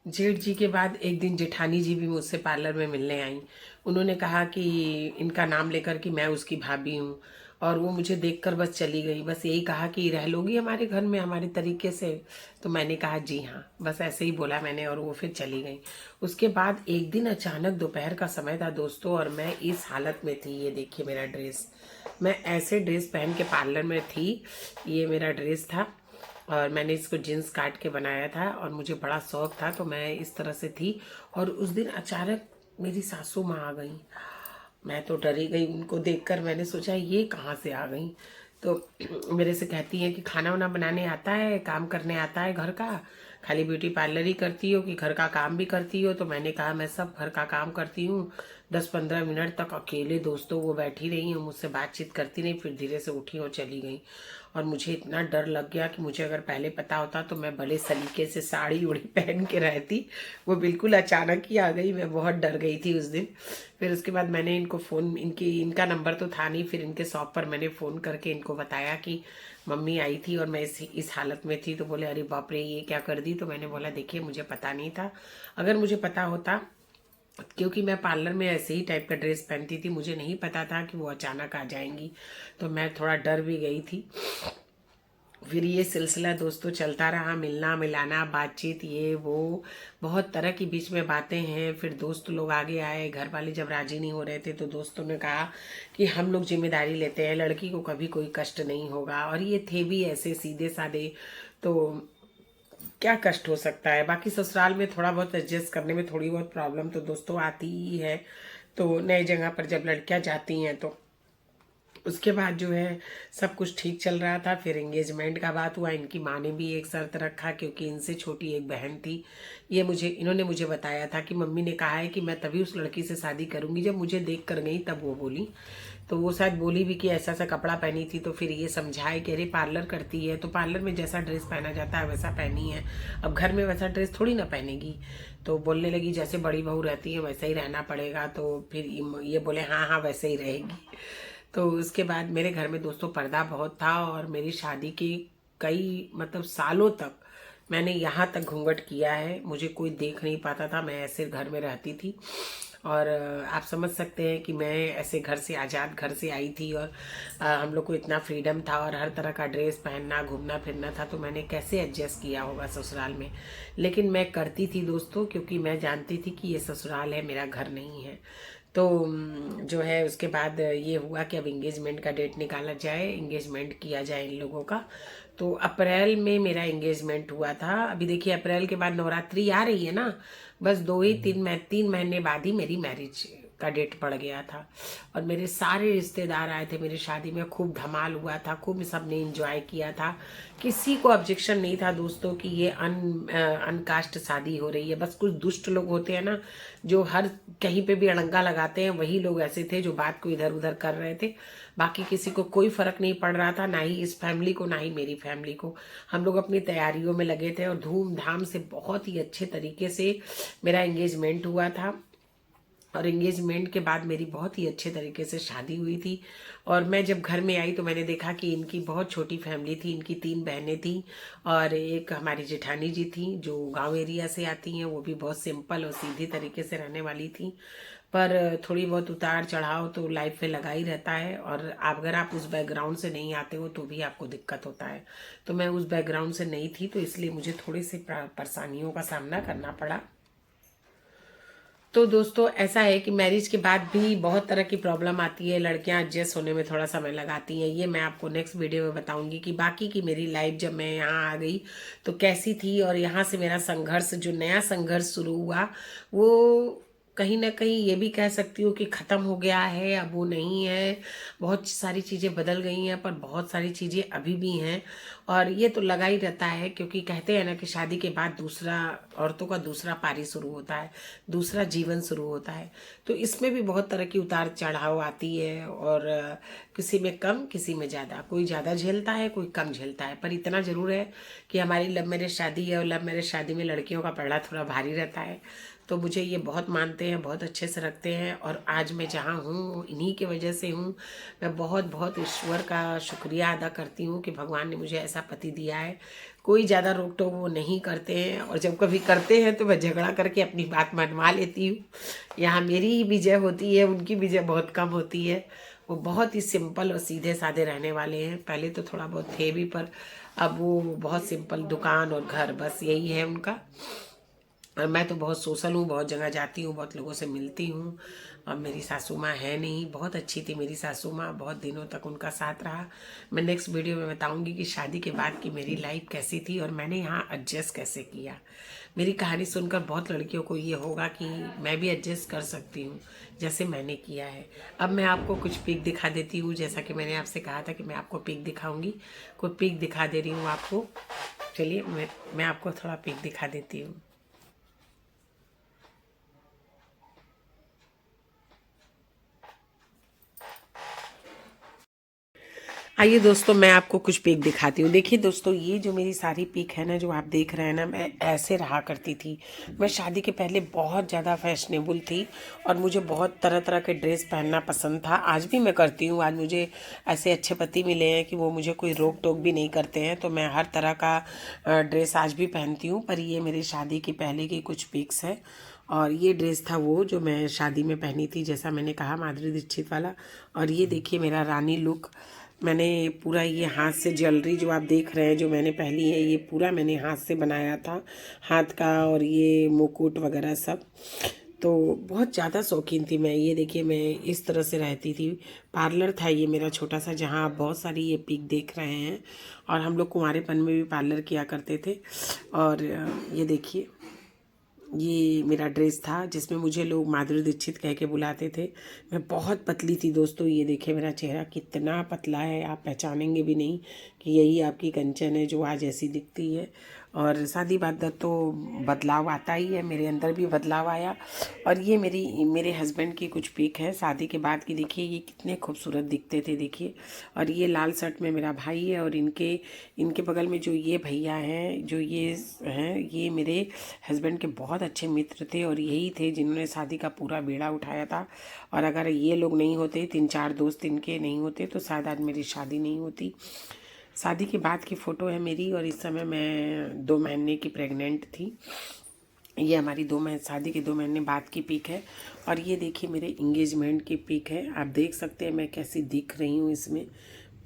जेठ जी के बाद एक दिन जेठानी जी भी मुझसे पार्लर में मिलने आई। उन्होंने कहा कि इनका नाम लेकर कि मैं उसकी भाभी हूँ, और वो मुझे देखकर बस चली गई। बस यही कहा कि रह लोगी हमारे घर में हमारे तरीके से। तो मैंने कहा जी हाँ, बस ऐसे ही बोला मैंने, और वो फिर चली गई। उसके बाद एक दिन अचानक दोपहर का समय था दोस्तों, और मैं इस हालत में थी। ये देखिए मेरा ड्रेस, मैं ऐसे ड्रेस पहन के पार्लर में थी। ये मेरा ड्रेस था, और मैंने इसको जीन्स काट के बनाया था, और मुझे बड़ा शौक था, तो मैं इस तरह से थी। और उस दिन अचानक मेरी सासू माँ आ गई। मैं तो डरी गई उनको देखकर। मैंने सोचा ये कहाँ से आ गई। तो मेरे से कहती हैं कि खाना वाना बनाने आता है, काम करने आता है घर का, खाली ब्यूटी पार्लर ही करती हो कि घर का काम भी करती हो। तो मैंने कहा मैं सब घर का काम करती हूँ। 10-15 मिनट तक अकेले दोस्तों वो बैठी रही हैं, मुझसे बातचीत करती रही, फिर धीरे से उठी और चली गई। और मुझे इतना डर लग गया कि मुझे अगर पहले पता होता तो मैं भले सलीके से साड़ी उड़ी पहन के रहती। वो बिल्कुल अचानक ही आ गई, मैं बहुत डर गई थी उस दिन। फिर उसके बाद मैंने इनको फ़ोन, इनका नंबर तो था नहीं, फिर इनके शॉप पर मैंने फ़ोन करके इनको बताया कि मम्मी आई थी और मैं इस हालत में थी। तो बोले अरे बाप रे ये क्या कर दी। तो मैंने बोला देखिए मुझे पता नहीं था, अगर मुझे पता होता, क्योंकि मैं पार्लर में ऐसे ही टाइप का ड्रेस पहनती थी, मुझे नहीं पता था कि वो अचानक आ जाएंगी। तो मैं थोड़ा डर भी गई थी। फिर ये सिलसिला दोस्तों चलता रहा, मिलना मिलाना बातचीत ये वो, बहुत तरह की बीच में बातें हैं। फिर दोस्त लोग आगे आए, घर वाले जब राजी नहीं हो रहे थे तो दोस्तों ने कहा कि हम लोग जिम्मेदारी लेते हैं, लड़की को कभी कोई कष्ट नहीं होगा। और ये थे भी ऐसे सीधे साधे, तो क्या कष्ट हो सकता है। बाकी ससुराल में थोड़ा बहुत एडजस्ट करने में थोड़ी बहुत प्रॉब्लम तो दोस्तों आती ही है। तो नई जगह पर जब लड़कियां जाती हैं तो उसके बाद जो है सब कुछ ठीक चल रहा था। फिर एंगेजमेंट का बात हुआ। इनकी माँ ने भी एक शर्त रखा, क्योंकि इनसे छोटी एक बहन थी। इन्होंने मुझे बताया था कि मम्मी ने कहा है कि मैं तभी उस लड़की से शादी करूंगी जब मुझे देख कर गई तब वो बोली। तो वो शायद बोली भी कि ऐसा सा कपड़ा पहनी थी। तो फिर ये समझाए कि अरे पार्लर करती है तो पार्लर में जैसा ड्रेस पहना जाता है वैसा पहनी है, अब घर में वैसा ड्रेस थोड़ी ना पहनेगी। तो बोलने लगी जैसे बड़ी बहू रहती है वैसे ही रहना पड़ेगा। तो फिर ये बोले हाँ हाँ वैसे ही रहेगी। तो उसके बाद मेरे घर में दोस्तों पर्दा बहुत था, और मेरी शादी की कई मतलब सालों तक मैंने यहाँ तक घूंघट किया है, मुझे कोई देख नहीं पाता था, मैं ऐसे घर में रहती थी। और आप समझ सकते हैं कि मैं ऐसे घर से आज़ाद घर से आई थी, और हम लोग को इतना फ्रीडम था और हर तरह का ड्रेस पहनना घूमना फिरना था, तो मैंने कैसे एडजस्ट किया होगा ससुराल में। लेकिन मैं करती थी दोस्तों, क्योंकि मैं जानती थी कि ये ससुराल है, मेरा घर नहीं है। तो जो है उसके बाद ये हुआ कि अब इंगेजमेंट का डेट निकाला जाए, इंगेजमेंट किया जाए इन लोगों का। तो अप्रैल में मेरा इंगेजमेंट हुआ था। अभी देखिए अप्रैल के बाद नवरात्रि आ रही है ना, बस 3 महीने बाद ही मेरी मैरिज का डेट पड़ गया था। और मेरे सारे रिश्तेदार आए थे मेरी शादी में, खूब धमाल हुआ था, खूब सबने एंजॉय किया था। किसी को ऑब्जेक्शन नहीं था दोस्तों कि ये अनकास्ट शादी हो रही है। बस कुछ दुष्ट लोग होते हैं ना, जो हर कहीं पे भी अड़ंगा लगाते हैं, वही लोग ऐसे थे जो बात को इधर उधर कर रहे थे। बाकी किसी को कोई फर्क नहीं पड़ रहा था, ना ही इस फैमिली को ना ही मेरी फैमिली को। हम लोग अपनी तैयारियों में लगे थे, और धूमधाम से बहुत ही अच्छे तरीके से मेरा एंगेजमेंट हुआ था। और एंगेजमेंट के बाद मेरी बहुत ही अच्छे तरीके से शादी हुई थी। और मैं जब घर में आई तो मैंने देखा कि इनकी बहुत छोटी फैमिली थी, इनकी 3 बहनें थी, और एक हमारी जेठानी जी थी जो गांव एरिया से आती हैं, वो भी बहुत सिंपल और सीधी तरीके से रहने वाली थी। पर थोड़ी बहुत उतार चढ़ाव तो लाइफ में लगा ही रहता है, और अगर आप उस बैकग्राउंड से नहीं आते हो तो भी आपको दिक्कत होता है। तो मैं उस बैकग्राउंड से नहीं थी, तो इसलिए मुझे थोड़ी सी परेशानियों का सामना करना पड़ा। तो दोस्तों ऐसा है कि मैरिज के बाद भी बहुत तरह की प्रॉब्लम आती है, लड़कियां एडजस्ट होने में थोड़ा समय लगाती हैं। ये मैं आपको नेक्स्ट वीडियो में बताऊंगी कि बाकी की मेरी लाइफ जब मैं यहाँ आ गई तो कैसी थी, और यहाँ से मेरा संघर्ष, जो नया संघर्ष शुरू हुआ, वो कहीं ना कहीं ये भी कह सकती हूँ कि ख़त्म हो गया है, अब वो नहीं है। बहुत सारी चीज़ें बदल गई हैं, पर बहुत सारी चीज़ें अभी भी हैं। और ये तो लगा ही रहता है, क्योंकि कहते हैं ना कि शादी के बाद दूसरा, औरतों का दूसरा पारी शुरू होता है, दूसरा जीवन शुरू होता है। तो इसमें भी बहुत तरह की उतार चढ़ाव आती है, और किसी में कम किसी में ज़्यादा, कोई ज़्यादा झेलता है कोई कम झेलता है। पर इतना ज़रूर है कि हमारी लव मैरिज शादी है, और लव मैरिज शादी में लड़कियों का पलड़ा थोड़ा भारी रहता है। तो मुझे ये बहुत मानते हैं, बहुत अच्छे से रखते हैं, और आज मैं जहाँ हूँ इन्हीं की वजह से हूँ। मैं बहुत बहुत ईश्वर का शुक्रिया अदा करती हूँ कि भगवान ने मुझे ऐसा पति दिया है। कोई ज़्यादा रोक टोक वो नहीं करते हैं, और जब कभी करते हैं तो मैं झगड़ा करके अपनी बात मनवा लेती हूँ। यहाँ मेरी ही विजय होती है, उनकी विजय बहुत कम होती है। वो बहुत ही सिंपल और सीधे साधे रहने वाले हैं। पहले तो थोड़ा बहुत थे भी, पर अब वो बहुत सिंपल, दुकान और घर, बस यही है उनका। और मैं तो बहुत सोशल हूँ, बहुत जगह जाती हूँ, बहुत लोगों से मिलती हूँ। अब मेरी सासू माँ है नहीं, बहुत अच्छी थी मेरी सासू माँ, बहुत दिनों तक उनका साथ रहा। मैं नेक्स्ट वीडियो में बताऊँगी कि शादी के बाद की मेरी लाइफ कैसी थी और मैंने यहाँ एडजस्ट कैसे किया। मेरी कहानी सुनकर बहुत लड़कियों को ये होगा कि मैं भी एडजस्ट कर सकती हूँ जैसे मैंने किया है। अब मैं आपको कुछ पिक दिखा देती हूँ, जैसा कि मैंने आपसे कहा था कि मैं आपको पिक दिखाऊंगी। कोई पिक दिखा दे रही हूँ आपको। चलिए मैं आपको थोड़ा पिक दिखा देती हूँ। आइए दोस्तों, मैं आपको कुछ पिक दिखाती हूँ। देखिए दोस्तों, ये जो मेरी सारी पिक है ना, जो आप देख रहे हैं ना, मैं ऐसे रहा करती थी। मैं शादी के पहले बहुत ज़्यादा फैशनेबल थी और मुझे बहुत तरह तरह के ड्रेस पहनना पसंद था। आज भी मैं करती हूँ। आज मुझे ऐसे अच्छे पति मिले हैं कि वो मुझे कोई रोक टोक भी नहीं करते हैं, तो मैं हर तरह का ड्रेस आज भी पहनती हूँ। पर ये मेरी शादी के पहले की कुछ पिक्स है, और ये ड्रेस था वो जो मैं शादी में पहनी थी, जैसा मैंने कहा, माधुरी दीक्षित वाला। और ये देखिए मेरा रानी लुक। मैंने पूरा ये हाथ से ज्वेलरी जो आप देख रहे हैं जो मैंने पहनी है, ये पूरा मैंने हाथ से बनाया था, हाथ का, और ये मुकुट वगैरह सब। तो बहुत ज़्यादा शौकीन थी मैं। ये देखिए मैं इस तरह से रहती थी। पार्लर था ये मेरा छोटा सा, जहाँ आप बहुत सारी ये पिक देख रहे हैं। और हम लोग कुंवारेपन में भी पार्लर किया करते थे। और ये देखिए, ये मेरा ड्रेस था जिसमें मुझे लोग माधुरी दीक्षित कह के बुलाते थे। मैं बहुत पतली थी दोस्तों। ये देखिए मेरा चेहरा कितना पतला है, आप पहचानेंगे भी नहीं कि यही आपकी कंचन है जो आज ऐसी दिखती है। और शादी बाद तो बदलाव आता ही है, मेरे अंदर भी बदलाव आया। और ये मेरे हस्बैंड की कुछ पिक है शादी के बाद की। देखिए ये कितने खूबसूरत दिखते थे, देखिए। और ये लाल शर्ट में मेरा भाई है, और इनके इनके बगल में जो ये भैया हैं, जो ये हैं, ये मेरे हस्बैंड के बहुत अच्छे मित्र थे, और यही थे जिन्होंने शादी का पूरा बेड़ा उठाया था। और अगर ये लोग नहीं होते, 3-4 दोस्त इनके नहीं होते, तो शायद आज मेरी शादी नहीं होती। शादी के बाद की फ़ोटो है मेरी, और इस समय मैं 2 महीने की प्रेग्नेंट थी। ये हमारी 2 महीने शादी के 2 महीने बाद की पिक है। और ये देखिए मेरे इंगेजमेंट की पिक है। आप देख सकते हैं मैं कैसी दिख रही हूँ इसमें।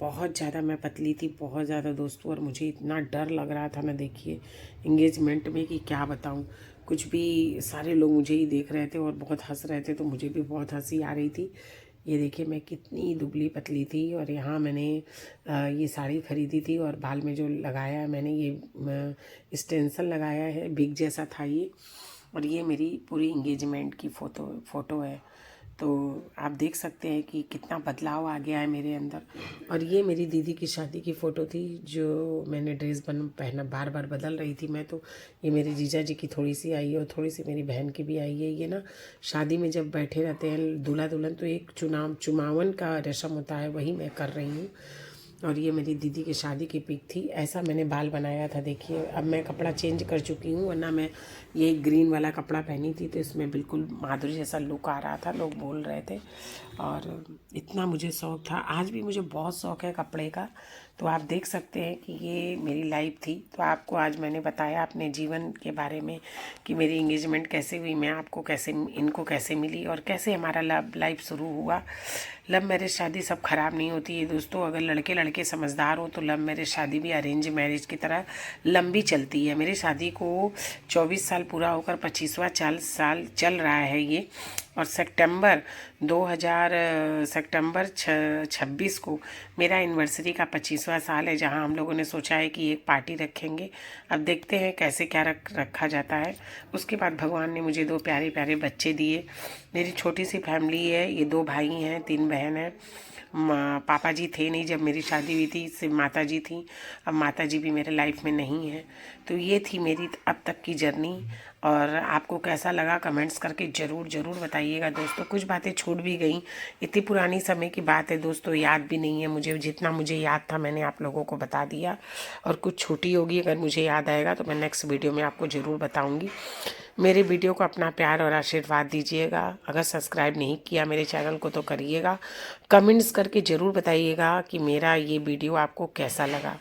बहुत ज़्यादा मैं पतली थी, बहुत ज़्यादा दोस्तों, और मुझे इतना डर लग रहा था ना, देखिए इंगेजमेंट में, कि क्या बताऊँ। कुछ भी, सारे लोग मुझे ही देख रहे थे और बहुत हंस रहे थे, तो मुझे भी बहुत हंसी आ रही थी। ये देखिए मैं कितनी दुबली पतली थी। और यहाँ मैंने ये साड़ी खरीदी थी, और बाल में जो लगाया है मैंने, ये स्टेंसल लगाया है, बिग जैसा था ये। और ये मेरी पूरी इंगेजमेंट की फ़ोटो है। तो आप देख सकते हैं कि कितना बदलाव आ गया है मेरे अंदर। और ये मेरी दीदी की शादी की फ़ोटो थी, जो मैंने ड्रेस पहना बार बार बदल रही थी मैं। तो ये मेरे जीजा जी की थोड़ी सी आई है, और थोड़ी सी मेरी बहन की भी आई है। ये ना शादी में जब बैठे रहते हैं दूल्हा दुल्हन, तो एक चुमावन का रस्म होता है, वही मैं कर रही हूँ। और ये मेरी दीदी की शादी की पिक थी। ऐसा मैंने बाल बनाया था, देखिए। अब मैं कपड़ा चेंज कर चुकी हूँ, वरना मैं ये ग्रीन वाला कपड़ा पहनी थी, तो इसमें बिल्कुल माधुरी जैसा लुक आ रहा था, लोग बोल रहे थे। और इतना मुझे शौक़ था, आज भी मुझे बहुत शौक़ है कपड़े का। तो आप देख सकते हैं कि ये मेरी लाइफ थी। तो आपको आज मैंने बताया अपने जीवन के बारे में कि मेरी इंगेजमेंट कैसे हुई, मैं आपको कैसे, इनको कैसे मिली, और कैसे हमारा लव लाइफ शुरू हुआ। लव मैरिज शादी सब ख़राब नहीं होती है दोस्तों। अगर लड़के लड़के समझदार हो तो लव मैरिज शादी भी अरेंज मैरिज की तरह लंबी चलती है। मेरी शादी को 24 साल पूरा होकर 25वां साल चल रहा है ये। और सितंबर 26 को मेरा एनिवर्सरी का 25वां साल है, जहां हम लोगों ने सोचा है कि एक पार्टी रखेंगे। अब देखते हैं कैसे क्या रखा जाता है। उसके बाद भगवान ने मुझे 2 प्यारे प्यारे बच्चे दिए। मेरी छोटी सी फैमिली है, ये 2 भाई हैं, 3 बहन हैं। पापा जी थे नहीं जब मेरी शादी हुई थी, सिर्फ माता जी थी। अब माता जी भी मेरे लाइफ में नहीं है। तो ये थी मेरी अब तक की जर्नी। और आपको कैसा लगा कमेंट्स करके ज़रूर बताइएगा दोस्तों। कुछ बातें छूट भी गई, इतनी पुरानी समय की बात है दोस्तों, याद भी नहीं है मुझे। जितना मुझे याद था मैंने आप लोगों को बता दिया। और कुछ छूटी होगी, अगर मुझे याद आएगा तो मैं नेक्स्ट वीडियो में आपको ज़रूर बताऊँगी। मेरे वीडियो को अपना प्यार और आशीर्वाद दीजिएगा। अगर सब्सक्राइब नहीं किया मेरे चैनल को तो करिएगा। कमेंट्स करके ज़रूर बताइएगा कि मेरा ये वीडियो आपको कैसा लगा।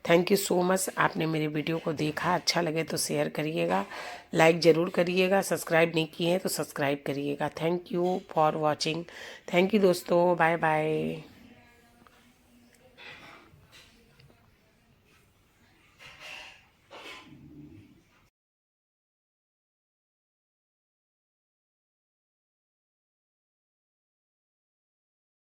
Thank you so much. आपने मेरे वीडियो को देखा, अच्छा लगे तो शेयर करिएगा, लाइक ज़रूर करिएगा, सब्सक्राइब नहीं किए हैं तो सब्सक्राइब करिएगा। Thank you for watching. Thank you दोस्तों, बाय बाय।